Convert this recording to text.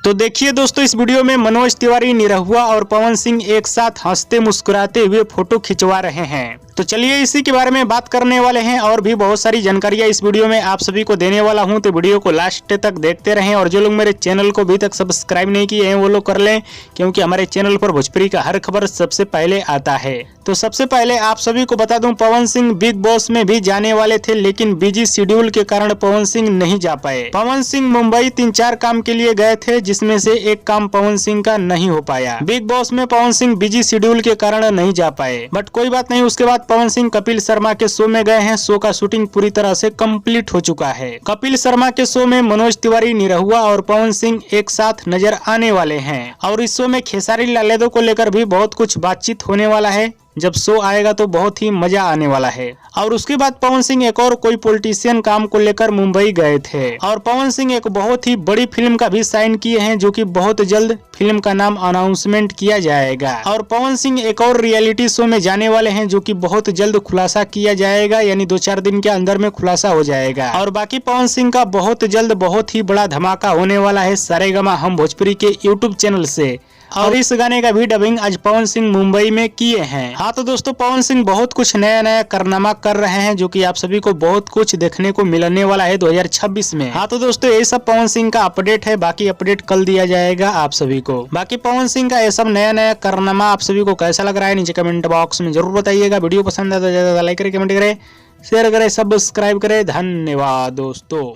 तो देखिए दोस्तों, इस वीडियो में मनोज तिवारी, निरहुआ और पवन सिंह एक साथ हंसते मुस्कुराते हुए फोटो खिंचवा रहे हैं। तो चलिए इसी के बारे में बात करने वाले हैं और भी बहुत सारी जानकारियां इस वीडियो में आप सभी को देने वाला हूं। तो वीडियो को लास्ट तक देखते रहें और जो लोग मेरे चैनल को अभी तक सब्सक्राइब नहीं किए हैं वो लोग कर लें, क्योंकि हमारे चैनल पर भोजपुरी का हर खबर सबसे पहले आता है। तो सबसे पहले आप सभी को बता दूं, पवन सिंह बिग बॉस में भी जाने वाले थे, लेकिन बिजी शेड्यूल के कारण पवन सिंह नहीं जा पाए। पवन सिंह मुंबई 3-4 काम के लिए गए थे, जिसमें से एक काम पवन सिंह का नहीं हो पाया। बिग बॉस में पवन सिंह बिजी शेड्यूल के कारण नहीं जा पाए, बट कोई बात नहीं। उसके बाद पवन सिंह कपिल शर्मा के शो में गए हैं। शो का शूटिंग पूरी तरह से कंप्लीट हो चुका है। कपिल शर्मा के शो में मनोज तिवारी, निरहुआ और पवन सिंह एक साथ नजर आने वाले हैं और इस शो में खेसारी लाल यादव को लेकर भी बहुत कुछ बातचीत होने वाला है। जब शो आएगा तो बहुत ही मजा आने वाला है। और उसके बाद पवन सिंह एक और कोई पॉलिटिशियन काम को लेकर मुंबई गए थे और पवन सिंह एक बहुत ही बड़ी फिल्म का भी साइन किए हैं, जो कि बहुत जल्द फिल्म का नाम अनाउंसमेंट किया जाएगा। और पवन सिंह एक और रियलिटी शो में जाने वाले हैं, जो कि बहुत जल्द खुलासा किया जाएगा, यानी 2-4 दिन के अंदर में खुलासा हो जाएगा। और बाकी पवन सिंह का बहुत जल्द बहुत ही बड़ा धमाका होने वाला है सारेगामा हम भोजपुरी के यूट्यूब चैनल से। और इस गाने का भी डबिंग आज पवन सिंह मुंबई में किए हैं। हाँ तो दोस्तों, पवन सिंह बहुत कुछ नया नया कारनामा कर रहे हैं, जो कि आप सभी को बहुत कुछ देखने को मिलने वाला है 2026 में। हाँ तो दोस्तों, ये सब पवन सिंह का अपडेट है। बाकी अपडेट कल दिया जाएगा आप सभी को। बाकी पवन सिंह का ये सब नया नया कारनामा आप सभी को कैसा लग रहा है नीचे कमेंट बॉक्स में जरूर बताइएगा। वीडियो पसंद है तो ज्यादा लाइक करें, कमेंट करें, शेयर करें, सब्सक्राइब करें। धन्यवाद दोस्तों।